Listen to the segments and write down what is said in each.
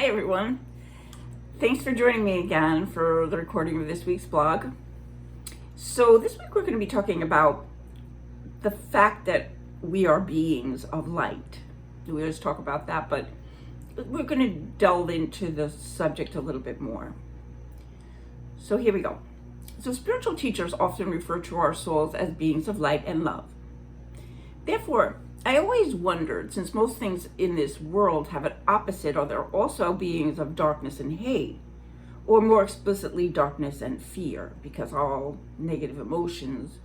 Hi everyone. Thanks for joining me again for the recording of this week's blog. So this week we're going to be talking about the fact that we are beings of light. We always talk about that, but we're going to delve into the subject a little bit more. So here we go. So spiritual teachers often refer to our souls as beings of light and love. Therefore, I always wondered, since most things in this world have an opposite, are there also beings of darkness and hate, or more explicitly darkness and fear, because all negative emotions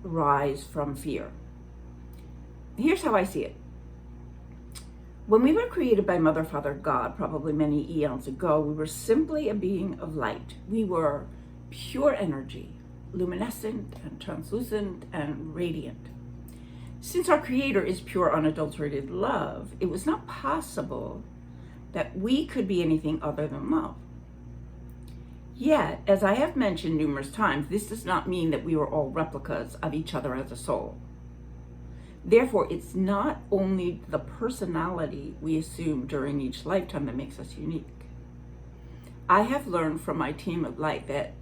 rise from fear. Here's how I see it. When we were created by Mother, Father, God, probably many eons ago, we were simply a being of light. We were pure energy, luminescent and translucent and radiant. Since our Creator is pure, unadulterated love, it was not possible that we could be anything other than love. Yet, as I have mentioned numerous times, this does not mean that we were all replicas of each other as a soul. Therefore, it's not only the personality we assume during each lifetime that makes us unique. I have learned from my team of light that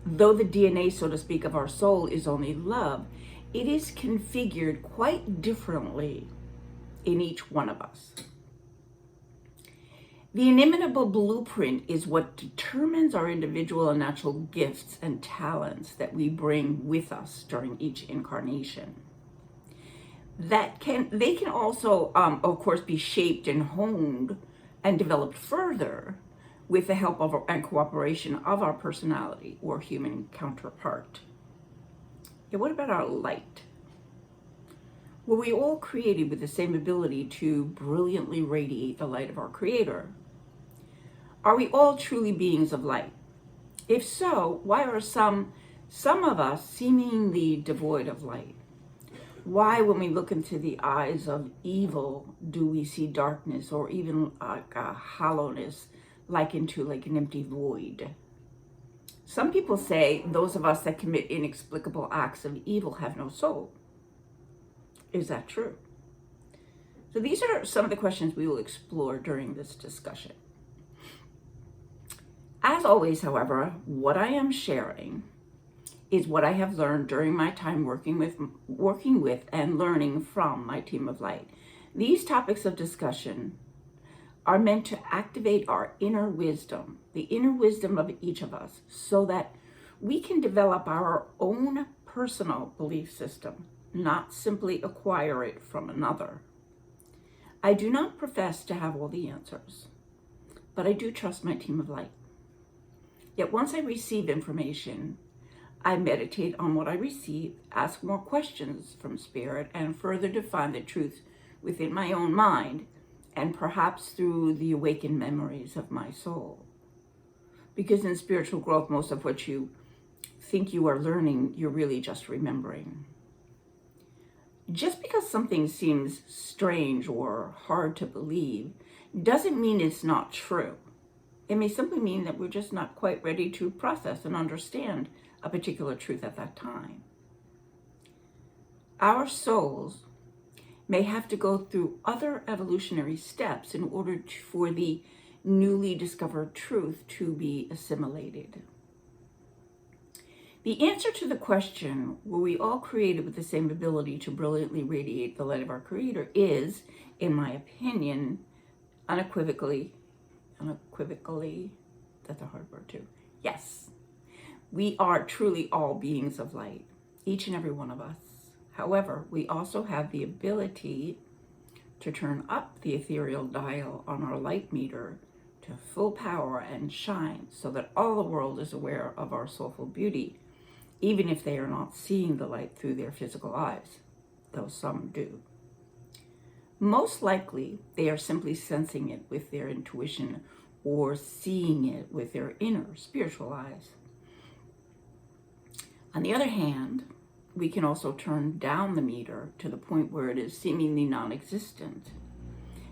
though the DNA, so to speak, of our soul is only love, it is configured quite differently in each one of us. The inimitable blueprint is what determines our individual and natural gifts and talents that we bring with us during each incarnation. They can also, of course, be shaped and honed and developed further with the help of and cooperation of our personality or human counterpart. Yeah, what about our light? Were we all created with the same ability to brilliantly radiate the light of our Creator? Are we all truly beings of light? If so, why are some of us seemingly devoid of light? Why, when we look into the eyes of evil, do we see darkness or even like a hollowness, like an empty void? Some people say those of us that commit inexplicable acts of evil have no soul. Is that true? So these are some of the questions we will explore during this discussion. As always, however, what I am sharing is what I have learned during my time working with and learning from my team of light. These topics of discussion are meant to activate our inner wisdom, the inner wisdom of each of us, so that we can develop our own personal belief system, not simply acquire it from another. I do not profess to have all the answers, but I do trust my team of light. Yet once I receive information, I meditate on what I receive, ask more questions from Spirit, and further define the truth within my own mind, and perhaps through the awakened memories of my soul. Because in spiritual growth, most of what you think you are learning, you're really just remembering. Just because something seems strange or hard to believe doesn't mean it's not true. It may simply mean that we're just not quite ready to process and understand a particular truth at that time. Our souls may have to go through other evolutionary steps in order for the newly discovered truth to be assimilated. The answer to the question, were we all created with the same ability to brilliantly radiate the light of our Creator, is, in my opinion, unequivocally, that's a hard word too, yes. We are truly all beings of light, each and every one of us. However, we also have the ability to turn up the ethereal dial on our light meter to full power and shine so that all the world is aware of our soulful beauty, even if they are not seeing the light through their physical eyes, though some do. Most likely, they are simply sensing it with their intuition or seeing it with their inner spiritual eyes. On the other hand, we can also turn down the meter to the point where it is seemingly non-existent.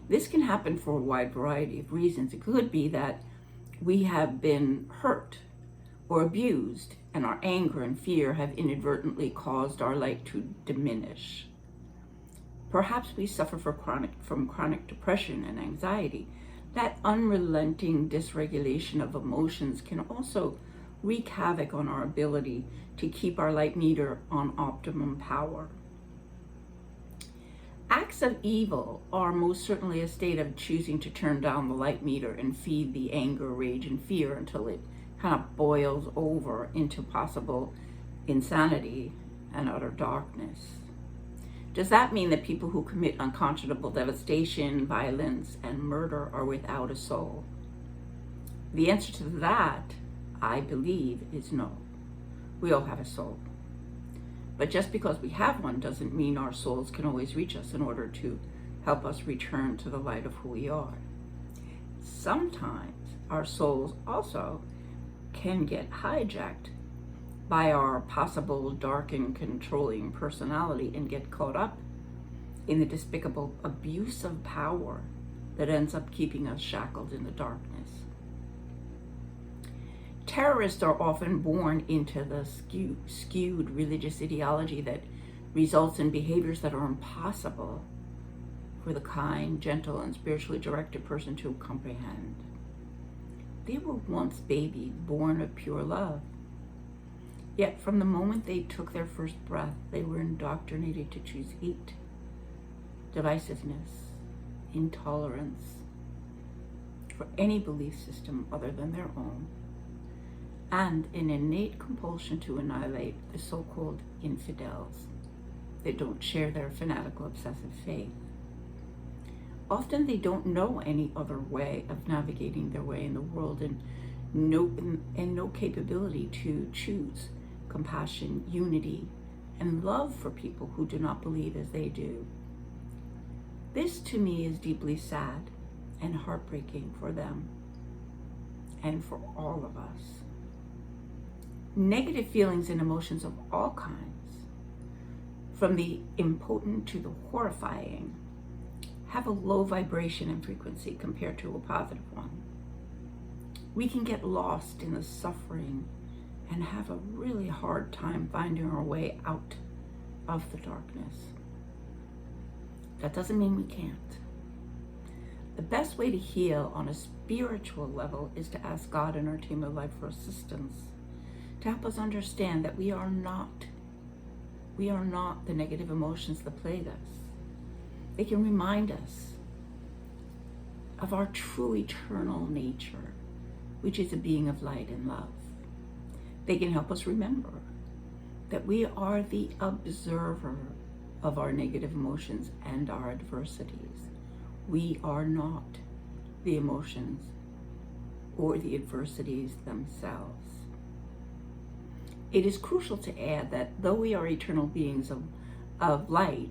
This can happen for a wide variety of reasons. It could be that we have been hurt or abused, and our anger and fear have inadvertently caused our light to diminish. Perhaps we suffer from chronic depression and anxiety, That unrelenting dysregulation of emotions can also wreak havoc on our ability to keep our light meter on optimum power. Acts of evil are most certainly a state of choosing to turn down the light meter and feed the anger, rage, and fear until it kind of boils over into possible insanity and utter darkness. Does that mean that people who commit unconscionable devastation, violence, and murder are without a soul? The answer to that, I believe, is no. We all have a soul. But just because we have one doesn't mean our souls can always reach us in order to help us return to the light of who we are. Sometimes our souls also can get hijacked by our possible dark and controlling personality and get caught up in the despicable abuse of power that ends up keeping us shackled in the darkness. Terrorists are often born into the skewed religious ideology that results in behaviors that are impossible for the kind, gentle, and spiritually directed person to comprehend. They were once babies born of pure love. Yet from the moment they took their first breath, they were indoctrinated to choose hate, divisiveness, intolerance for any belief system other than their own, and an innate compulsion to annihilate the so-called infidels that don't share their fanatical obsessive faith. Often they don't know any other way of navigating their way in the world and no capability to choose compassion, unity, and love for people who do not believe as they do. This to me is deeply sad and heartbreaking for them and for all of us. Negative feelings and emotions of all kinds, from the impotent to the horrifying, have a low vibration and frequency compared to a positive one. We can get lost in the suffering and have a really hard time finding our way out of the darkness. That doesn't mean we can't. The best way to heal on a spiritual level is to ask God and our team of life for assistance, to help us understand that we are not the negative emotions that plague us. They can remind us of our true eternal nature, which is a being of light and love. They can help us remember that we are the observer of our negative emotions and our adversities. We are not the emotions or the adversities themselves. It is crucial to add that though we are eternal beings of light,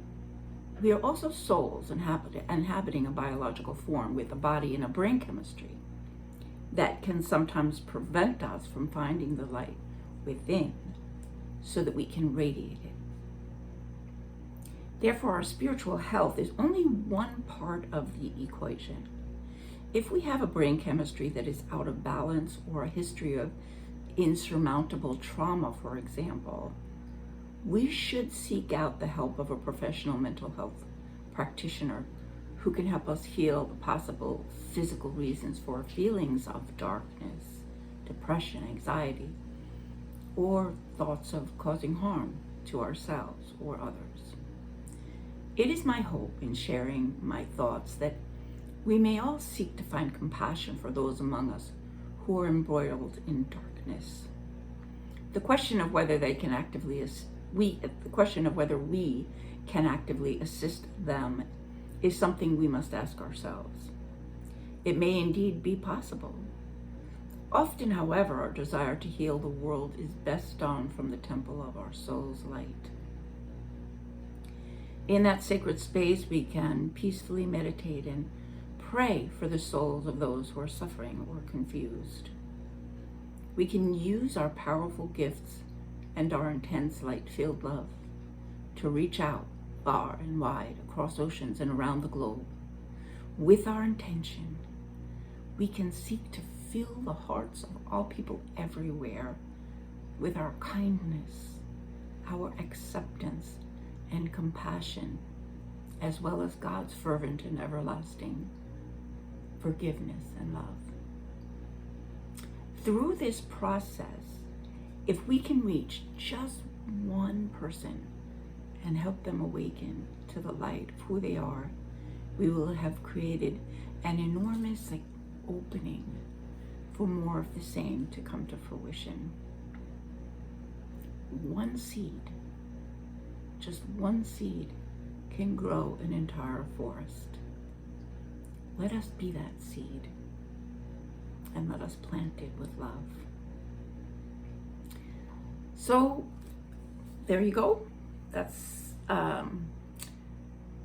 we are also souls inhabiting a biological form with a body and a brain chemistry that can sometimes prevent us from finding the light within so that we can radiate it. Therefore, our spiritual health is only one part of the equation. If we have a brain chemistry that is out of balance or a history of insurmountable trauma, for example, we should seek out the help of a professional mental health practitioner who can help us heal the possible physical reasons for feelings of darkness, depression, anxiety, or thoughts of causing harm to ourselves or others. It is my hope in sharing my thoughts that we may all seek to find compassion for those among us who are embroiled in darkness. The question of whether we can actively assist them is something we must ask ourselves. It may indeed be possible. Often, however, our desire to heal the world is best done from the temple of our soul's light. In that sacred space, we can peacefully meditate and pray for the souls of those who are suffering or confused. We can use our powerful gifts and our intense light-filled love to reach out far and wide across oceans and around the globe. With our intention, we can seek to fill the hearts of all people everywhere with our kindness, our acceptance, and compassion, as well as God's fervent and everlasting forgiveness, and love. Through this process, if we can reach just one person and help them awaken to the light of who they are, we will have created an enormous opening for more of the same to come to fruition. One seed, just one seed, can grow an entire forest. Let us be that seed, and let us plant it with love. So there you go. That's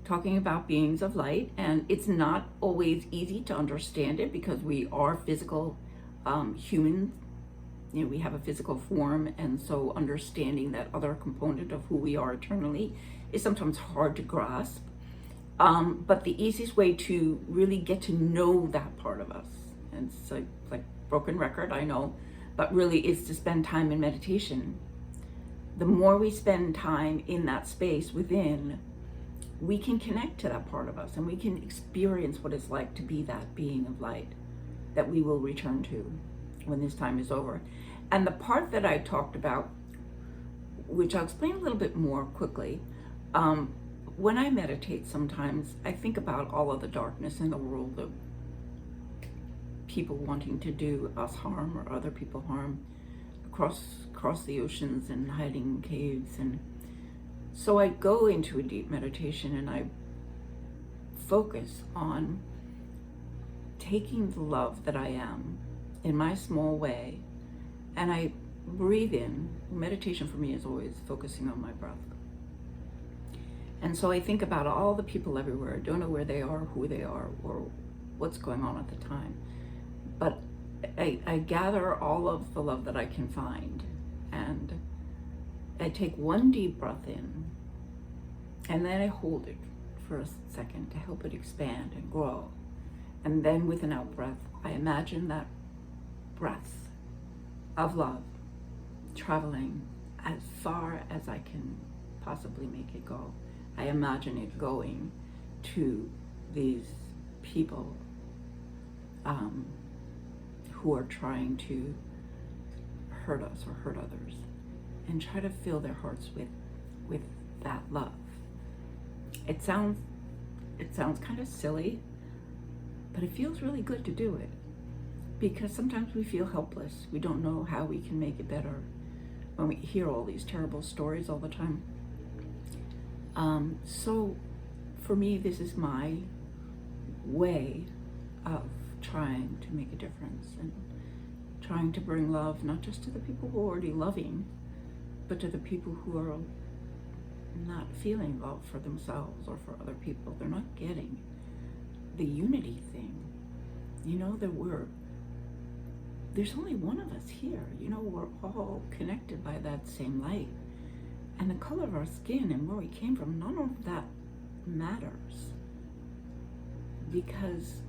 talking about beings of light, and it's not always easy to understand it because we are physical humans. We have a physical form, and so understanding that other component of who we are eternally is sometimes hard to grasp. But the easiest way to really get to know that part of us, and it's like broken record, I know, but really is to spend time in meditation. The more we spend time in that space within, we can connect to that part of us, and we can experience what it's like to be that being of light that we will return to when this time is over. And the part that I talked about, which I'll explain a little bit more quickly, when I meditate sometimes, I think about all of the darkness in the world, of people wanting to do us harm or other people harm, across the oceans and hiding in caves. And so I go into a deep meditation and I focus on taking the love that I am in my small way, and I breathe in. Meditation for me is always focusing on my breath. And so I think about all the people everywhere. I don't know where they are, who they are, or what's going on at the time. But I gather all of the love that I can find, and I take one deep breath in, and then I hold it for a second to help it expand and grow. And then with an out breath, I imagine that breath of love traveling as far as I can possibly make it go. I imagine it going to these people who are trying to hurt us or hurt others, and try to fill their hearts with that love. It sounds kind of silly, but it feels really good to do it, because sometimes we feel helpless. We don't know how we can make it better when we hear all these terrible stories all the time. So for me, this is my way of trying to make a difference and trying to bring love, not just to the people who are already loving, but to the people who are not feeling love for themselves or for other people. They're not getting the unity thing. There's only one of us here. We're all connected by that same light. And the color of our skin and where we came from, none of that matters. Because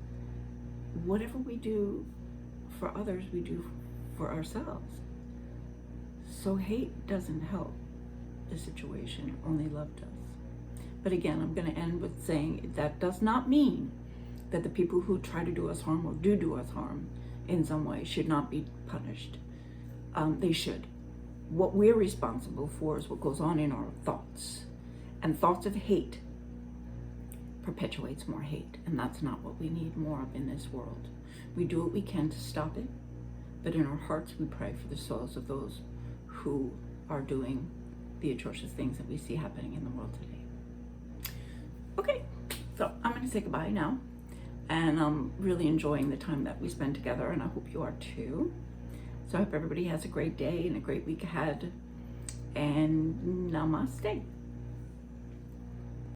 whatever we do for others, we do for ourselves. So hate doesn't help the situation, only love does. But again, I'm going to end with saying that does not mean that the people who try to do us harm or do us harm in some way should not be punished. They should. What we're responsible for is what goes on in our thoughts. And thoughts of hate perpetuates more hate, and that's not what we need more of in this world. We do what we can to stop it, but in our hearts we pray for the souls of those who are doing the atrocious things that we see happening in the world today. Okay, so I'm going to say goodbye now, and I'm really enjoying the time that we spend together, and I hope you are too. So I hope everybody has a great day and a great week ahead, and namaste.